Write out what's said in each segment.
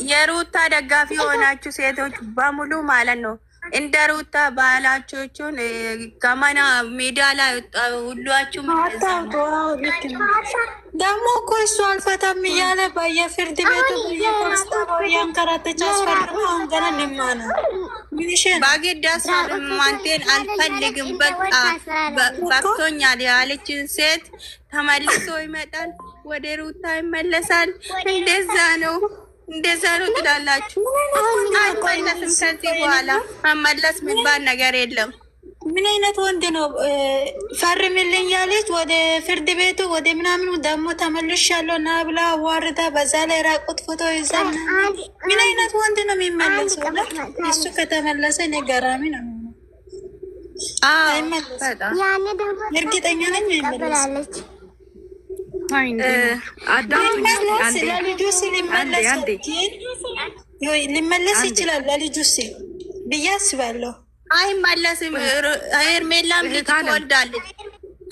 የሩታ ደጋፊ የሆናችሁ ሴቶች በሙሉ ማለት ነው እንደ ሩታ ባላቾቹን ከማና ሜዲያ ላይ ሁላችሁም ደግሞ እኮ እሱ አልፈታም እያለ በየፍርድ ቤቱ በየኮንስታባው እያንከራተች አስፈርሞ አሁን ገና ልማነ በግድ አስፈርም አንቴን አልፈልግም በቃ በቅቶኛል ያለችን ሴት ተመልሶ ይመጣል፣ ወደ ሩታ ይመለሳል። እንደዛ ነው ትላላችሁ። አይመለስም። ከዚህ በኋላ መመለስ የሚባል ነገር የለም። ምን አይነት ወንድ ነው? ፈርምልኝ ያለች ወደ ፍርድ ቤቱ ወደ ምናምኑ ደግሞ ተመልሻለሁ ና ብላ ዋርዳ፣ በዛ ላይ ራቁት ፎቶ ይዛ ምን አይነት ወንድ ነው የሚመለሰው? እሱ ከተመለሰ እኔ ገራሚ ነው። እርግጠኛ ነኝ ይመለሳለች። ሊመለስ ይችላል ለልጁ ሲል ብዬ አስባለሁ። አይመለስም። ሄርሜላም ልጅ ትወልዳለች፣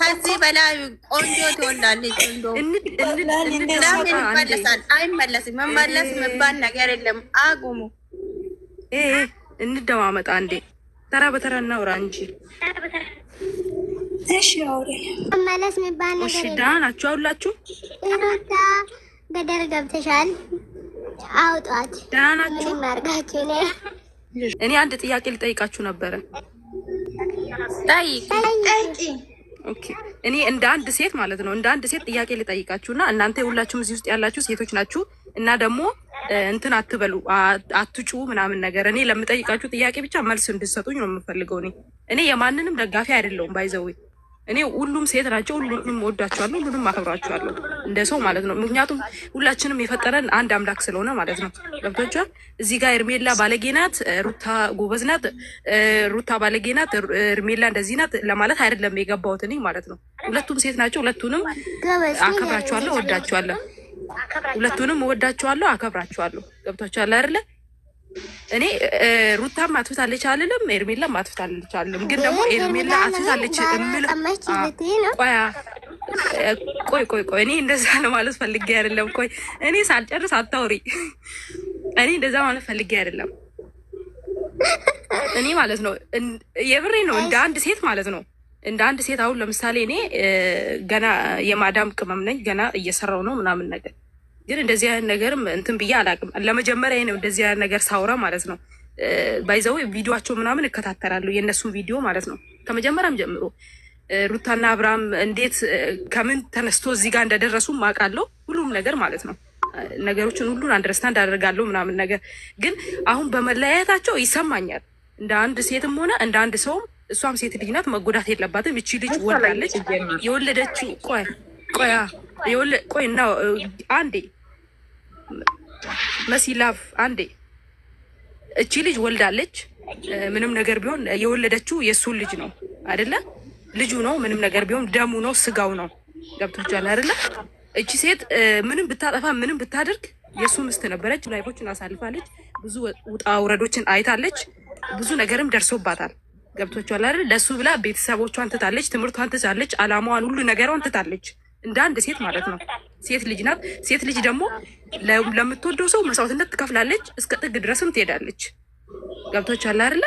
ከዚህ በላይ ቆንጆ ትወልዳለች። ይመለሳል? አይመለስም። መመለስ የሚባል ነገር የለም። አቁሙ። እንደማመጣ እንዴ ተራ በተራ እናውራ እንጂ። እሺ አውሪ። መመለስ የሚባል ነገር የለም። ደህና ናችሁ አውላችሁ? ሩታ ገደል ገብተሻል፣ አውጧት። ደህና ናችሁ? ማርጋችሁ ነው። እኔ አንድ ጥያቄ ልጠይቃችሁ ነበረ። ጠይቂ። ኦኬ። እኔ እንደ አንድ ሴት ማለት ነው እንደ አንድ ሴት ጥያቄ ልጠይቃችሁና እናንተ ሁላችሁም እዚህ ውስጥ ያላችሁ ሴቶች ናችሁ እና ደግሞ እንትን አትበሉ አትጩ ምናምን ነገር። እኔ ለምጠይቃችሁ ጥያቄ ብቻ መልስ እንድትሰጡኝ ነው የምፈልገው። እኔ የማንንም ደጋፊ አይደለሁም። ባይዘው እኔ ሁሉም ሴት ናቸው፣ ሁሉንም ወዳቸዋለሁ፣ ሁሉንም አከብራቸዋለሁ እንደ ሰው ማለት ነው። ምክንያቱም ሁላችንም የፈጠረን አንድ አምላክ ስለሆነ ማለት ነው። ገብቶቻል? እዚህ ጋር ኤርሜላ ባለጌ ናት፣ ሩታ ጎበዝ ናት፣ ሩታ ባለጌ ናት፣ ኤርሜላ እንደዚህ ናት ለማለት አይደለም የገባሁት እኔ ማለት ነው። ሁለቱም ሴት ናቸው፣ ሁለቱንም አከብራቸዋለሁ፣ ወዳቸዋለሁ፣ ሁለቱንም ወዳቸዋለሁ፣ አከብራቸዋለሁ። ገብቶቻል አይደለ? እኔ ሩታም አጥፍታለች አልልም፣ ኤርሜላም አጥፍታለች አልልም። ግን ደግሞ ኤርሜላ አጥፍታለች እምል ቆይ እኔ እንደዛ ነው ማለት ፈልጌ አይደለም። ቆይ እኔ ሳልጨርስ አታውሪ። እኔ እንደዛ ማለት ፈልጌ አይደለም። እኔ ማለት ነው የብሬ ነው እንደ አንድ ሴት ማለት ነው እንደ አንድ ሴት አሁን ለምሳሌ እኔ ገና የማዳም ቅመም ነኝ፣ ገና እየሰራው ነው ምናምን ነገር ግን እንደዚህ አይነት ነገርም እንትን ብዬ አላውቅም። ለመጀመሪያ ነው እንደዚህ አይነት ነገር ሳውራ ማለት ነው። ባይዘው ቪዲዮቸው ምናምን እከታተላለሁ የእነሱን ቪዲዮ ማለት ነው ከመጀመሪያም ጀምሮ ሩታና አብርሃም እንዴት ከምን ተነስቶ እዚህ ጋር እንደደረሱ ማውቃለሁ፣ ሁሉም ነገር ማለት ነው። ነገሮችን ሁሉን አንደርስታንድ አደርጋለሁ ምናምን ነገር ግን አሁን በመለያየታቸው ይሰማኛል። እንደ አንድ ሴትም ሆነ እንደ አንድ ሰውም እሷም ሴት ልጅ ናት፣ መጎዳት የለባትም። እቺ ልጅ ወልዳለች። የወለደችው ቆይ እና አንዴ መሲላፍ አንዴ እቺ ልጅ ወልዳለች። ምንም ነገር ቢሆን የወለደችው የእሱን ልጅ ነው አይደለ? ልጁ ነው። ምንም ነገር ቢሆን ደሙ ነው፣ ስጋው ነው። ገብቶቻል አይደለ? እቺ ሴት ምንም ብታጠፋ ምንም ብታደርግ የእሱ ምስት ነበረች። ላይፎችን አሳልፋለች። ብዙ ውጣ ውረዶችን አይታለች። ብዙ ነገርም ደርሶባታል። ገብቶቻል አይደለ? ለሱ ብላ ቤተሰቦቿን ትታለች፣ ትምህርቷን ትታለች፣ አላማዋን ሁሉ ነገሯን ትታለች። እንደ አንድ ሴት ማለት ነው። ሴት ልጅ ናት። ሴት ልጅ ደግሞ ለምትወደው ሰው መስዋዕትነት ትከፍላለች፣ እስከ ጥግ ድረስም ትሄዳለች። ገብቶቻል አይደለ?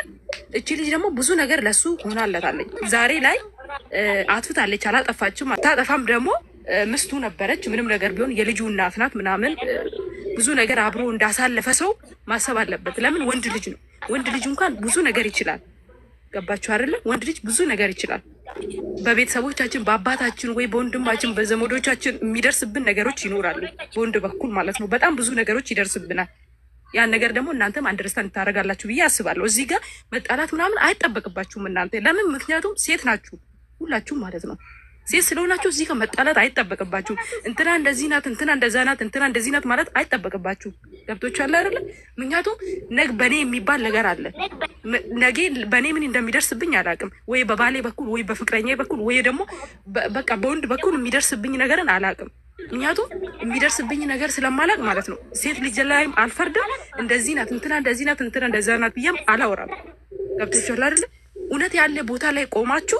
እቺ ልጅ ደግሞ ብዙ ነገር ለሱ ሆናለታለች። ዛሬ ላይ አጥፍታለች፣ አላጠፋችም። ታጠፋም ደግሞ ምስቱ ነበረች። ምንም ነገር ቢሆን የልጁ እናት ናት ምናምን ብዙ ነገር አብሮ እንዳሳለፈ ሰው ማሰብ አለበት። ለምን ወንድ ልጅ ነው። ወንድ ልጅ እንኳን ብዙ ነገር ይችላል። ገባችሁ አይደለ? ወንድ ልጅ ብዙ ነገር ይችላል። በቤተሰቦቻችን በአባታችን ወይ በወንድማችን በዘመዶቻችን የሚደርስብን ነገሮች ይኖራሉ። በወንድ በኩል ማለት ነው በጣም ብዙ ነገሮች ይደርስብናል። ያን ነገር ደግሞ እናንተም አንደርስታንድ ታደርጋላችሁ ብዬ አስባለሁ። እዚህ ጋር መጣላት ምናምን አይጠበቅባችሁም እናንተ። ለምን? ምክንያቱም ሴት ናችሁ ሁላችሁም ማለት ነው። ሴት ስለሆናችሁ እዚህ ጋር መጣላት አይጠበቅባችሁም። እንትና እንደዚህ ናት፣ እንትና እንደዛ ናት፣ እንትና እንደዚህ ናት ማለት አይጠበቅባችሁም። ገብቶቻል አይደለ? ምክንያቱም ነግ በእኔ የሚባል ነገር አለ። ነገ በእኔ ምን እንደሚደርስብኝ አላውቅም። ወይ በባሌ በኩል ወይ በፍቅረኛ በኩል ወይ ደግሞ በቃ በወንድ በኩል የሚደርስብኝ ነገርን አላውቅም። ምክንያቱም የሚደርስብኝ ነገር ስለማላውቅ ማለት ነው። ሴት ልጅ ላይም አልፈርድም። እንደዚህ ናት፣ እንትና እንደዚህ ናት፣ እንትና እንደዛ ናት ብዬም አላወራም። ገብቶቻል አይደለ? እውነት ያለ ቦታ ላይ ቆማችሁ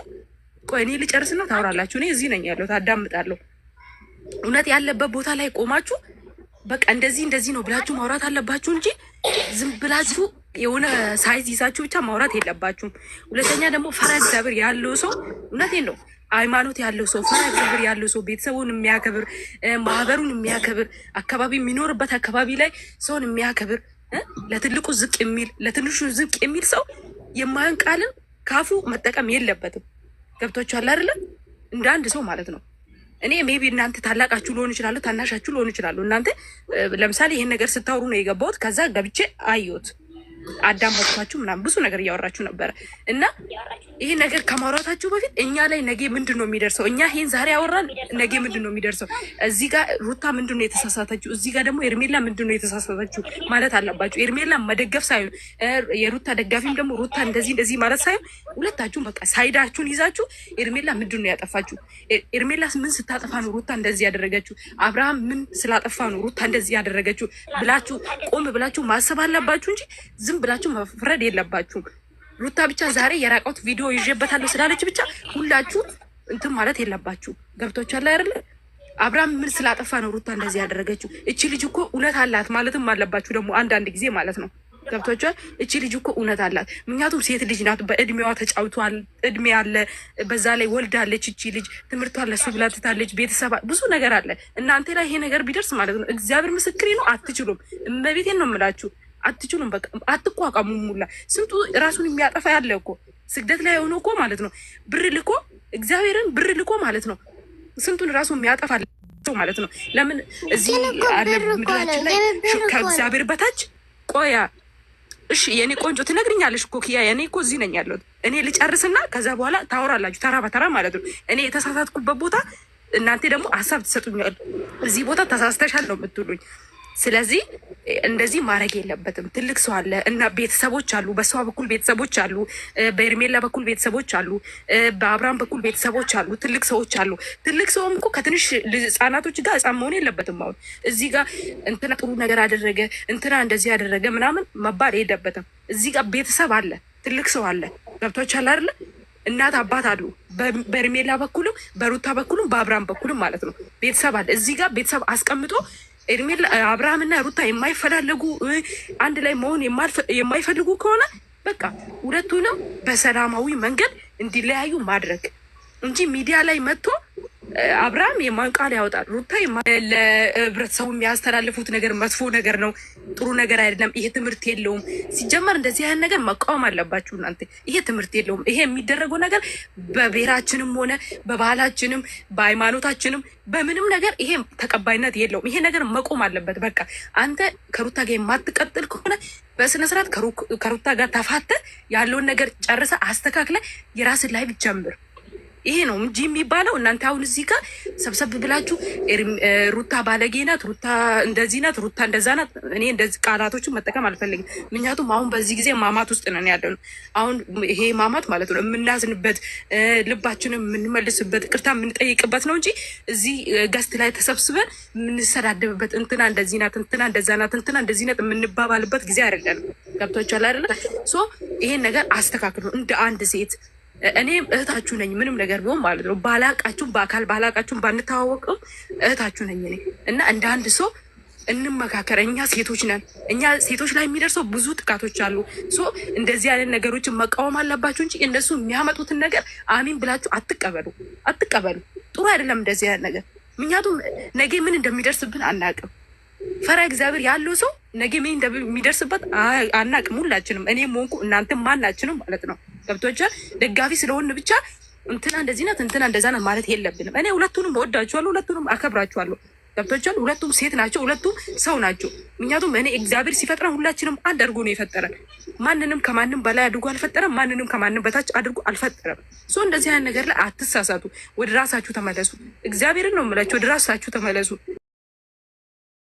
ቆይ እኔ ልጨርስና ታወራላችሁ። እኔ እዚህ ነኝ ያለሁት፣ አዳምጣለሁ። እውነት ያለበት ቦታ ላይ ቆማችሁ በቃ እንደዚህ ነው ብላችሁ ማውራት አለባችሁ እንጂ ዝም ብላችሁ የሆነ ሳይዝ ይዛችሁ ብቻ ማውራት የለባችሁም። ሁለተኛ ደግሞ ፈራ እግዚአብሔር ያለው ሰው እውነቴን ነው ሃይማኖት ያለው ሰው ፈራ እግዚአብሔር ያለው ሰው ቤተሰቡን የሚያከብር ማህበሩን የሚያከብር አካባቢ የሚኖርበት አካባቢ ላይ ሰውን የሚያከብር ለትልቁ ዝቅ የሚል ለትንሹ ዝቅ የሚል ሰው የማይሆን ቃልን ካፉ መጠቀም የለበትም። ገብቷችኋል አይደለ? እንደ አንድ ሰው ማለት ነው። እኔ ሜቢ እናንተ ታላቃችሁ ሊሆን ይችላሉ፣ ታናሻችሁ ሊሆን ይችላሉ። እናንተ ለምሳሌ ይሄን ነገር ስታወሩ ነው የገባሁት። ከዛ ገብቼ አየሁት፣ አዳመጥኳችሁ ምናምን ብዙ ነገር እያወራችሁ ነበረ እና ይሄ ነገር ከማውራታችሁ በፊት እኛ ላይ ነገ ምንድን ነው የሚደርሰው? እኛ ይሄን ዛሬ ያወራን ነገ ምንድን ነው የሚደርሰው? እዚህ ጋር ሩታ ምንድን ነው የተሳሳተችው? እዚህ ጋር ደግሞ ኤርሜላ ምንድን ነው የተሳሳተችው ማለት አለባችሁ። ኤርሜላ መደገፍ ሳይሆን የሩታ ደጋፊም ደግሞ ሩታ እንደዚህ ማለት ሳይሆን ሁለታችሁም በቃ ሳይዳችሁን ይዛችሁ ኤርሜላ ምንድን ነው ያጠፋችሁ? ኤርሜላ ምን ስታጠፋ ነው ሩታ እንደዚህ ያደረገችው? አብርሃም ምን ስላጠፋ ነው ሩታ እንደዚህ ያደረገችው ብላችሁ ቆም ብላችሁ ማሰብ አለባችሁ እንጂ ዝም ብላችሁ መፍረድ የለባችሁም። ሩታ ብቻ ዛሬ የራቀውት ቪዲዮ ይዤበታለሁ ስላለች ብቻ ሁላችሁ እንትን ማለት የለባችሁ። ገብቶቻል አይደለ? አብርሃም ምን ስላጠፋ ነው ሩታ እንደዚህ ያደረገችው? እቺ ልጅ እኮ እውነት አላት ማለትም አለባችሁ ደግሞ አንዳንድ ጊዜ ማለት ነው። ገብቶቻል? እቺ ልጅ እኮ እውነት አላት። ምክንያቱም ሴት ልጅ ናት። በእድሜዋ ተጫውቷል። እድሜ አለ፣ በዛ ላይ ወልዳለች። እቺ ልጅ ትምህርቷን ለሱ ብላ ትታለች። ቤተሰብ ብዙ ነገር አለ። እናንተ ላይ ይሄ ነገር ቢደርስ ማለት ነው እግዚአብሔር ምስክሬ ነው አትችሉም። እመቤቴን ነው የምላችሁ አትችሉም። በቃ አትቋቋሙ። ሙላ ስንቱ ራሱን የሚያጠፋ ያለ እኮ ስግደት ላይ ሆኖ እኮ ማለት ነው ብር ልኮ እግዚአብሔርን ብር ልኮ ማለት ነው ስንቱን ራሱን የሚያጠፋ ማለት ነው። ለምን እዚህ አለ ምድራችን ላይ ከእግዚአብሔር በታች ቆያ። እሺ የኔ ቆንጆ ትነግሪኛለሽ እኮ ኪያ፣ የኔ እኮ እዚህ ነኝ ያለሁት። እኔ ልጨርስና ከዛ በኋላ ታወራላችሁ ተራ በተራ ማለት ነው። እኔ የተሳሳትኩበት ቦታ እናንተ ደግሞ ሀሳብ ትሰጡኛል። እዚህ ቦታ ተሳስተሻል ነው የምትሉኝ። ስለዚህ እንደዚህ ማድረግ የለበትም። ትልቅ ሰው አለ እና ቤተሰቦች አሉ። በሷ በኩል ቤተሰቦች አሉ፣ በኤርሜላ በኩል ቤተሰቦች አሉ፣ በአብርሃም በኩል ቤተሰቦች አሉ፣ ትልቅ ሰዎች አሉ። ትልቅ ሰውም እኮ ከትንሽ ህጻናቶች ጋር ህጻን መሆን የለበትም። አሁን እዚህ ጋር እንትና ጥሩ ነገር አደረገ እንትና እንደዚህ ያደረገ ምናምን መባል የለበትም። እዚህ ጋር ቤተሰብ አለ፣ ትልቅ ሰው አለ። ገብቶቻል አይደለ? እናት አባት አሉ። በኤርሜላ በኩልም በሩታ በኩልም በአብርሃም በኩልም ማለት ነው ቤተሰብ አለ። እዚህ ጋር ቤተሰብ አስቀምጦ ኤርሜላ አብርሃምና ሩታ የማይፈላለጉ አንድ ላይ መሆን የማይፈልጉ ከሆነ በቃ ሁለቱንም በሰላማዊ መንገድ እንዲለያዩ ማድረግ እንጂ ሚዲያ ላይ መጥቶ አብርሃም የማን ቃል ያወጣል፣ ሩታ ለህብረተሰቡ የሚያስተላልፉት ነገር መጥፎ ነገር ነው፣ ጥሩ ነገር አይደለም። ይሄ ትምህርት የለውም። ሲጀመር እንደዚህ አይነት ነገር መቃወም አለባችሁ እናንተ። ይሄ ትምህርት የለውም። ይሄ የሚደረገው ነገር በብሔራችንም ሆነ በባህላችንም በሃይማኖታችንም በምንም ነገር ይሄ ተቀባይነት የለውም። ይሄ ነገር መቆም አለበት። በቃ አንተ ከሩታ ጋር የማትቀጥል ከሆነ በስነስርዓት ከሩታ ጋር ተፋተ ያለውን ነገር ጨርሰ አስተካክለ የራስን ላይ ጀምር። ይሄ ነው እንጂ የሚባለው። እናንተ አሁን እዚህ ጋር ሰብሰብ ብላችሁ ሩታ ባለጌ ናት፣ ሩታ እንደዚህ ናት፣ ሩታ እንደዛ ናት። እኔ እንደዚህ ቃላቶችን መጠቀም አልፈልግም። ምክንያቱም አሁን በዚህ ጊዜ ማማት ውስጥ ነን ያለነው። አሁን ይሄ ማማት ማለት ነው የምናዝንበት፣ ልባችንን የምንመልስበት፣ ቅርታ የምንጠይቅበት ነው እንጂ እዚህ ገስት ላይ ተሰብስበን የምንሰዳደብበት እንትና እንደዚህ ናት፣ እንትና እንደዛ ናት፣ እንትና እንደዚህ ናት የምንባባልበት ጊዜ አይደለም። ገብቷችኋል አይደለ? ሶ ይሄን ነገር አስተካክሉ እንደ አንድ ሴት። እኔም እህታችሁ ነኝ፣ ምንም ነገር ቢሆን ማለት ነው። ባላቃችሁም በአካል ባላቃችሁም ባንተዋወቅም እህታችሁ ነኝ እኔ እና እንደ አንድ ሰው እንመካከር። እኛ ሴቶች ነን። እኛ ሴቶች ላይ የሚደርሰው ብዙ ጥቃቶች አሉ። ሶ እንደዚህ አይነት ነገሮችን መቃወም አለባችሁ እንጂ እነሱ የሚያመጡትን ነገር አሚን ብላችሁ አትቀበሉ። ጥሩ አይደለም እንደዚህ አይነት ነገር። ምክንያቱም ነገ ምን እንደሚደርስብን አናውቅም። ፈራ እግዚአብሔር ያለው ሰው ነገ ምን እንደሚደርስበት አናውቅም። ሁላችንም፣ እኔም ሆንኩ እናንተም ማናችንም ማለት ነው። ገብቶቻል? ደጋፊ ስለሆን ብቻ እንትና እንደዚህ ናት እንትና እንደዛ ናት ማለት የለብንም። እኔ ሁለቱንም እወዳችኋለሁ፣ ሁለቱንም አከብራችኋለሁ። ገብቶቻል? ሁለቱም ሴት ናቸው፣ ሁለቱም ሰው ናቸው። ምክንያቱም እኔ እግዚአብሔር ሲፈጥረን ሁላችንም አንድ አድርጎ ነው የፈጠረን። ማንንም ከማንም በላይ አድርጎ አልፈጠረም፣ ማንንም ከማንም በታች አድርጎ አልፈጠረም። እንደዚህ አይነት ነገር ላይ አትሳሳቱ። ወደ ራሳችሁ ተመለሱ። እግዚአብሔርን ነው የምላችሁ፣ ወደ ራሳችሁ ተመለሱ።